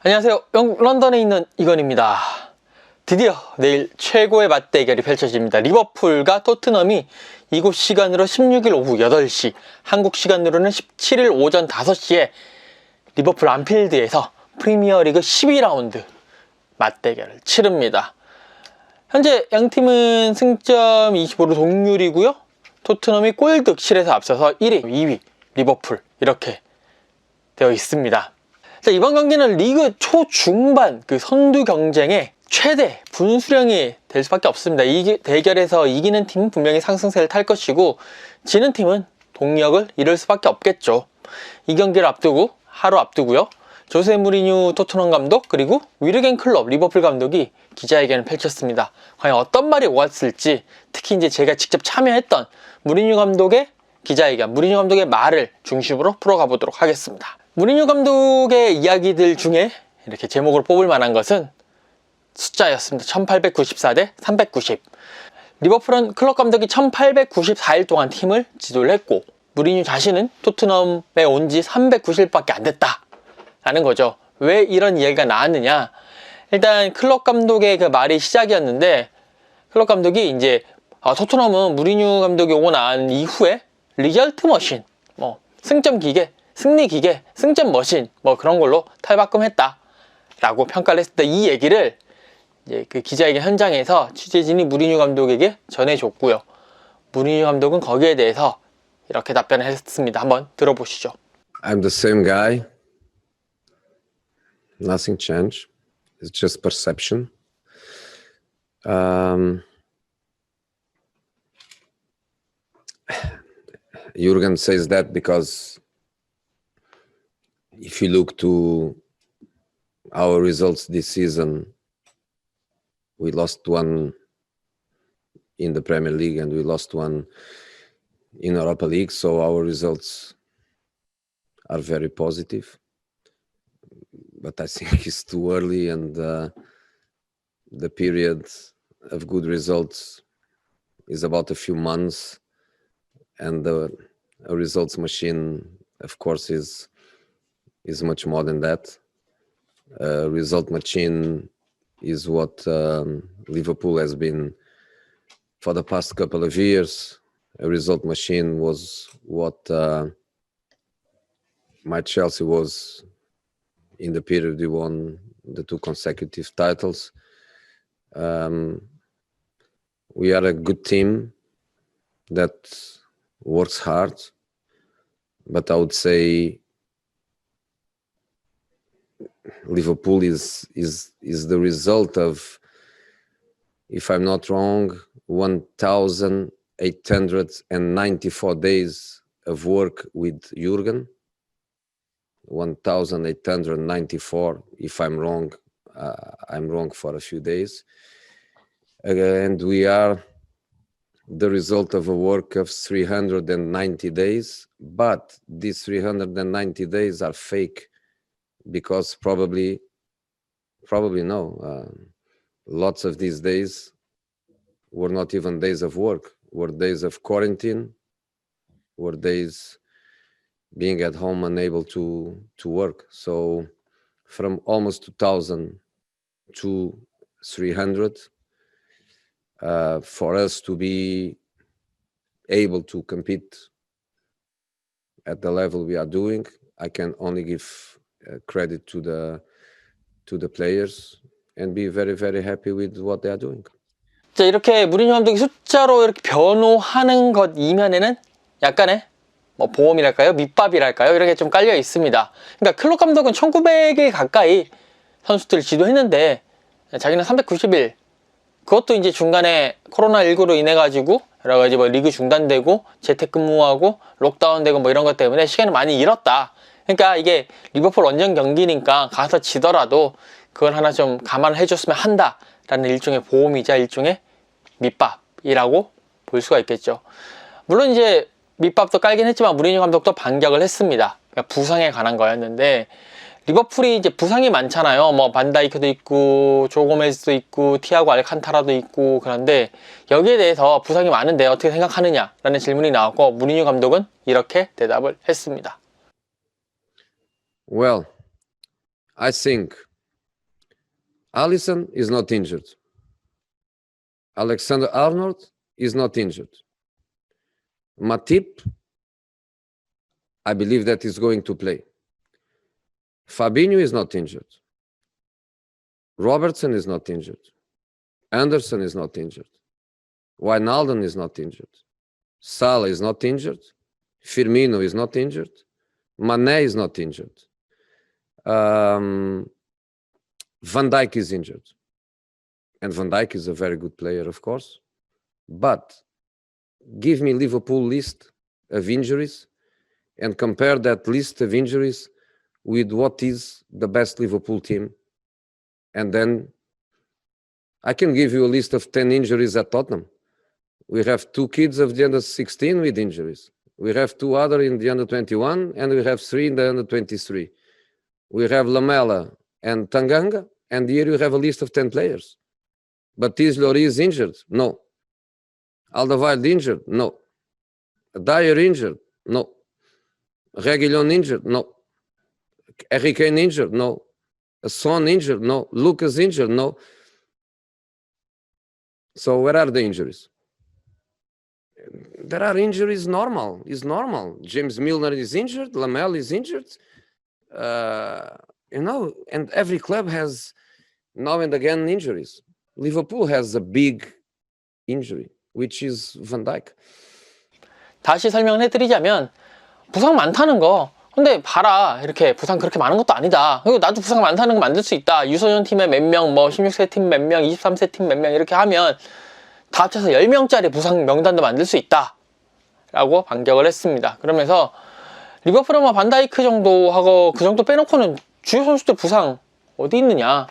안녕하세요. 런던에 있는 이건입니다. 드디어 내일 최고의 맞대결이 펼쳐집니다. 리버풀과 토트넘이 이곳 시간으로 16일 오후 8시, 한국 시간으로는 17일 오전 5시에 리버풀 안필드에서 프리미어리그 12라운드 맞대결을 치릅니다. 현재 양팀은 승점 25로 동률이고요. 토트넘이 골 득실에서 앞서서 1위, 2위 리버풀 이렇게 되어 있습니다. 자, 이번 경기는 리그 초중반 그 선두 경쟁의 최대 분수령이 될 수밖에 없습니다. 이 대결에서 이기는 팀은 분명히 상승세를 탈 것이고 지는 팀은 동력을 잃을 수밖에 없겠죠. 이 경기를 앞두고 하루 앞두고요. 조세 무리뉴 토트넘 감독 그리고 위르겐 클롭 리버풀 감독이 기자회견을 펼쳤습니다. 과연 어떤 말이 오갔을지, 특히 이제 제가 직접 참여했던 무리뉴 감독의 기자회견, 무리뉴 감독의 말을 중심으로 풀어가 보도록 하겠습니다. 무리뉴 감독의 이야기들 중에 이렇게 제목으로 뽑을 만한 것은 숫자였습니다. 1894 대 390. 리버풀은 클럽 감독이 1894일 동안 팀을 지도를 했고 무리뉴 자신은 토트넘에 온 지 390일밖에 안 됐다 라는 거죠. 왜 이런 이야기가 나왔느냐, 일단 클럽 감독의 그 말이 시작이었는데, 클럽 감독이 이제 토트넘은 무리뉴 감독이 오고 난 이후에 리절트 머신, 승점 기계, 승리 기계, 승점 머신 그런 걸로 탈바꿈했다 라고 평가를 했습니다. 이 얘기를 이제 그 기자회견 현장에서 취재진이 무리뉴 감독에게 전해줬고요. 무리뉴 감독은 거기에 대해서 이렇게 답변을 했습니다. 한번 들어보시죠. I'm the same guy. Nothing changed. It's just perception. Jurgen says that because if you look to our results this season, we lost one in the Premier League and we lost one in Europa League, so our results are very positive. But I think it's too early, and the period of good results is about a few months, and a results machine, of course, is much more than that. A result machine is what Liverpool has been for the past couple of years. A result machine was what my Chelsea was in the period we won the 2 consecutive titles. We are a good team that works hard, but I would say Liverpool is the result of, if I'm not wrong, 1,894 days of work with Jurgen. 1,894. If I'm wrong, I'm wrong for a few days. And we are the result of a work of 390 days, but these 390 days are fake because probably no. Lots of these days were not even days of work, were days of quarantine, were days being at home unable to work. So from almost 2,000 to 300, for us to be able to compete at the level we are doing, I can only give credit to the players and be very, very happy with what they are doing. 자, 이렇게 무리뉴 감독이 숫자로 이렇게 변호하는 것 이면에는 약간의 보험이랄까요? 밑밥이랄까요? 이렇게 좀 깔려 있습니다. 그러니까 클롭 감독은 1900일 가까이 선수들을 지도했는데 자기는 390일, 그것도 이제 중간에 코로나19로 인해 가지고 여러 가지 리그 중단되고 재택근무하고 록다운되고 이런 것 때문에 시간을 많이 잃었다. 그러니까 이게 리버풀 원정 경기니까 가서 지더라도 그걸 하나 좀 감안을 해줬으면 한다라는 일종의 보험이자 일종의 밑밥이라고 볼 수가 있겠죠. 물론 이제 밑밥도 깔긴 했지만 무리뉴 감독도 반격을 했습니다. 그러니까 부상에 관한 거였는데, 리버풀이 이제 부상이 많잖아요. 반다이크도 있고 조고메즈도 있고 티아고 알칸타라도 있고. 그런데 여기에 대해서 부상이 많은데 어떻게 생각하느냐라는 질문이 나왔고 무리뉴 감독은 이렇게 대답을 했습니다. Well, I think Alisson is not injured. Alexander-Arnold is not injured. Matip, I believe that is going to play. Fabinho is not injured. Robertson is not injured. Anderson is not injured. Wijnaldum is not injured. Salah is not injured. Firmino is not injured. Mane is not injured. Van Dijk is injured. And Van Dijk is a very good player, of course. But give me Liverpool list of injuries and compare that list of injuries with what is the best Liverpool team. And then I can give you a list of 10 injuries at Tottenham. We have 2 kids of the under 16 with injuries. We have 2 other in the under 21, and we have 3 in the under 23. We have Lamela and Tanganga, and here you have a list of 10 players. But Islori is injured? No. Alderweireld injured? No. Dyer injured? No. Reguilon injured? No. Harry Kane injured? No. Son injured? No. Lucas injured? No. So where are the injuries? There are injuries. Normal. It's normal. James Milner is injured. Lamela is injured. And every club has now and again injuries. Liverpool has a big injury, which is Van Dijk. 다시 설명을 해드리자면 부상 많다는 거. 근데 봐라, 이렇게 부상 그렇게 많은 것도 아니다. 그리고 나도 부상 많다는 거 만들 수 있다. 유소년 팀에 몇 명, 뭐 16세 팀 몇 명, 23세 팀 몇 명 이렇게 하면 다 합쳐서 10명짜리 부상 명단도 만들 수 있다 라고 반격을 했습니다. 그러면서 리버풀은 뭐 반다이크 정도 하고 그 정도 빼놓고는 주요 선수들 부상 어디 있느냐,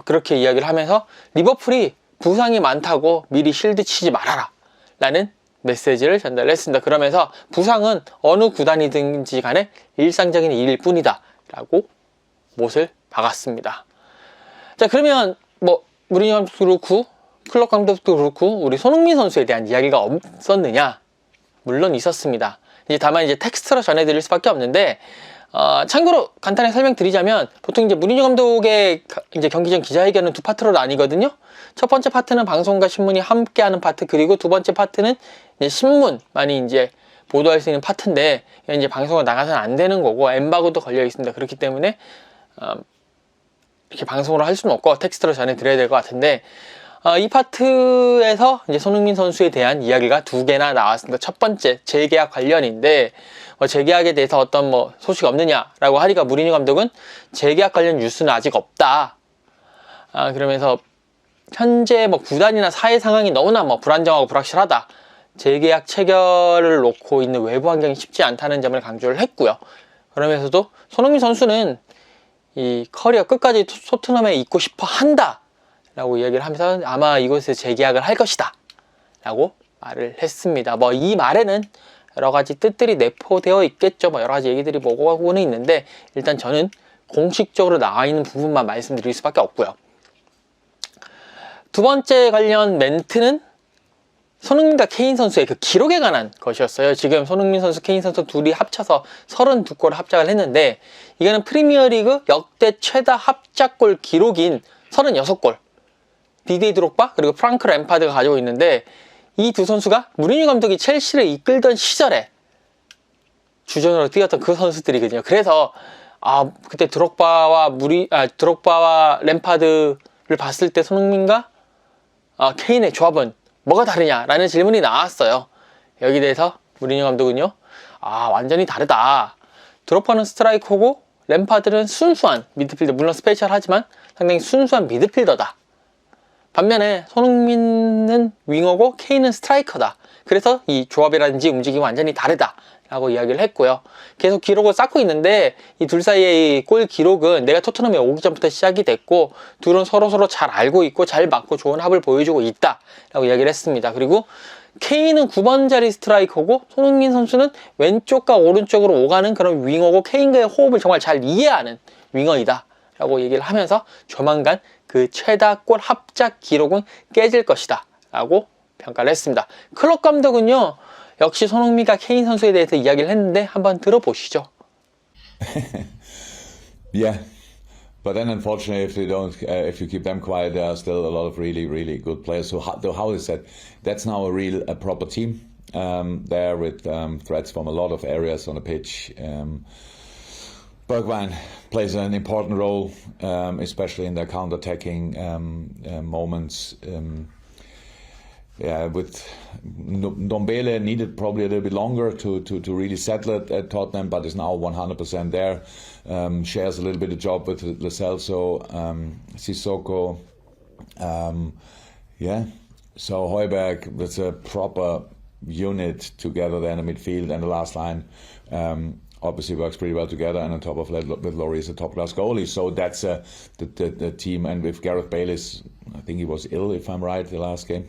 그렇게 이야기를 하면서 리버풀이 부상이 많다고 미리 실드 치지 말아라 라는 메시지를 전달했습니다. 그러면서 부상은 어느 구단이든지 간에 일상적인 일일 뿐이다 라고 못을 박았습니다. 자, 그러면 뭐 무리뉴 감독도 그렇고 클럽 감독도 그렇고 우리 손흥민 선수에 대한 이야기가 없었느냐? 물론 있었습니다. 이제 다만 이제 텍스트로 전해드릴 수밖에 없는데, 참고로 간단히 설명드리자면 보통 이제 무리뉴 감독의 이제 경기 전 기자회견은 2파트로 나뉘거든요. 첫 번째 파트는 방송과 신문이 함께하는 파트, 그리고 두 번째 파트는 이제 신문만이 이제 보도할 수 있는 파트인데, 이제 방송을 나가서는 안 되는 거고 엠바고도 걸려 있습니다. 그렇기 때문에 이렇게 방송으로 할 수는 없고 텍스트로 전해드려야 될 것 같은데, 이 파트에서 이제 손흥민 선수에 대한 이야기가 2개나 나왔습니다. 첫 번째 재계약 관련인데, 재계약에 대해서 어떤 뭐 소식 없느냐라고 하니까 무리뉴 감독은 재계약 관련 뉴스는 아직 없다. 그러면서 현재 뭐 구단이나 사회 상황이 너무나 뭐 불안정하고 불확실하다. 재계약 체결을 놓고 있는 외부 환경이 쉽지 않다는 점을 강조를 했고요. 그러면서도 손흥민 선수는 이 커리어 끝까지 토트넘에 있고 싶어 한다 라고 이야기를 하면서 아마 이곳에서 재계약을 할 것이다 라고 말을 했습니다. 뭐 이 말에는 여러 가지 뜻들이 내포되어 있겠죠. 뭐 여러 가지 얘기들이 뭐고는 있는데, 일단 저는 공식적으로 나와 있는 부분만 말씀드릴 수밖에 없고요. 두 번째 관련 멘트는 손흥민과 케인 선수의 그 기록에 관한 것이었어요. 지금 손흥민 선수, 케인 선수 둘이 합쳐서 32골을 합작을 했는데, 이거는 프리미어리그 역대 최다 합작골 기록인 36골. 디디에 드록바 그리고 프랑크 램파드가 가지고 있는데, 이 두 선수가 무리뉴 감독이 첼시를 이끌던 시절에 주전으로 뛰었던 그 선수들이거든요. 그래서 그때 드록바와 램파드를 봤을 때 손흥민과 케인의 조합은 뭐가 다르냐라는 질문이 나왔어요. 여기 대해서 무리뉴 감독은요, 완전히 다르다. 드록바는 스트라이커고 램파드는 순수한 미드필더, 물론 스페셜하지만 상당히 순수한 미드필더다. 반면에 손흥민은 윙어고 케인은 스트라이커다. 그래서 이 조합이라든지 움직임이 완전히 다르다 라고 이야기를 했고요. 계속 기록을 쌓고 있는데, 이 둘 사이의 골 기록은 내가 토트넘에 오기 전부터 시작이 됐고, 둘은 서로 잘 알고 있고 잘 맞고 좋은 합을 보여주고 있다 라고 이야기를 했습니다. 그리고 케인은 9번 자리 스트라이커고 손흥민 선수는 왼쪽과 오른쪽으로 오가는 그런 윙어고, 케인과의 호흡을 정말 잘 이해하는 윙어이다 라고 얘기를 하면서 조만간 그 최다 골 합작 기록은 깨질 것이다 라고 평가를 했습니다. 클럽 감독은요, 역시 손흥민과 케인 선수에 대해서 이야기를 했는데 한번 들어보시죠. Yeah, But then, unfortunately, if they don't, if you keep them quiet, there are still a lot of really, really good players. So how is that? That's now a proper team there with threats from a lot of areas on the pitch. Bergwijn plays an important role, especially in the counter-attacking moments. With Ndombele needed probably a little bit longer to really settle it at Tottenham, but is now 100% there. Shares a little bit of job with Lo Celso, Sissoko. So Højbjerg, that's a proper unit together there in the midfield, and the last line obviously works pretty well together, and on top of that, with Laurie is a top-class goalie. So that's the team, and with Gareth Bale, I think he was ill, if I'm right, the last game.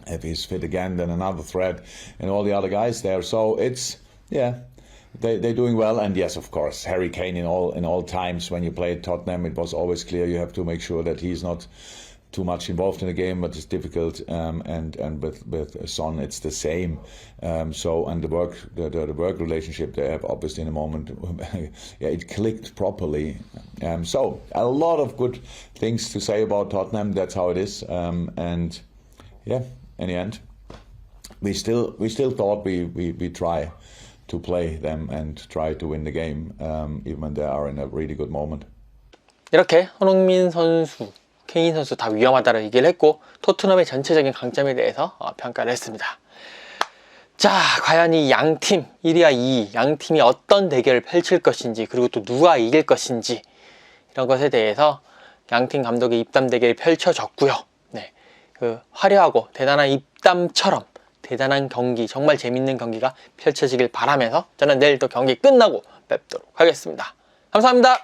If he's fit again, then another threat, and all the other guys there. So it's, they're doing well. And yes, of course, Harry Kane in all times when you play at Tottenham, it was always clear you have to make sure that he's not too much involved in the game, but it's difficult. And with Son, it's the same. So and the work relationship they have, obviously in a moment, it clicked properly. So a lot of good things to say about Tottenham. That's how it is. And yeah. In the end, we still thought we try to play them and try to win the game, even when they are in a really good moment. 이렇게 손흥민 선수, 케인 선수 다 위험하다고 얘기를 했고 토트넘의 전체적인 강점에 대해서 평가를 했습니다. 자, 과연 이 양팀 1위와 2위 양팀이 어떤 대결을 펼칠 것인지, 그리고 또 누가 이길 것인지, 이런 것에 대해서 양팀 감독의 입담 대결이 펼쳐졌고요. 네, 그 화려하고 대단한 입담처럼 대단한 경기, 정말 재밌는 경기가 펼쳐지길 바라면서 저는 내일 또 경기 끝나고 뵙도록 하겠습니다. 감사합니다.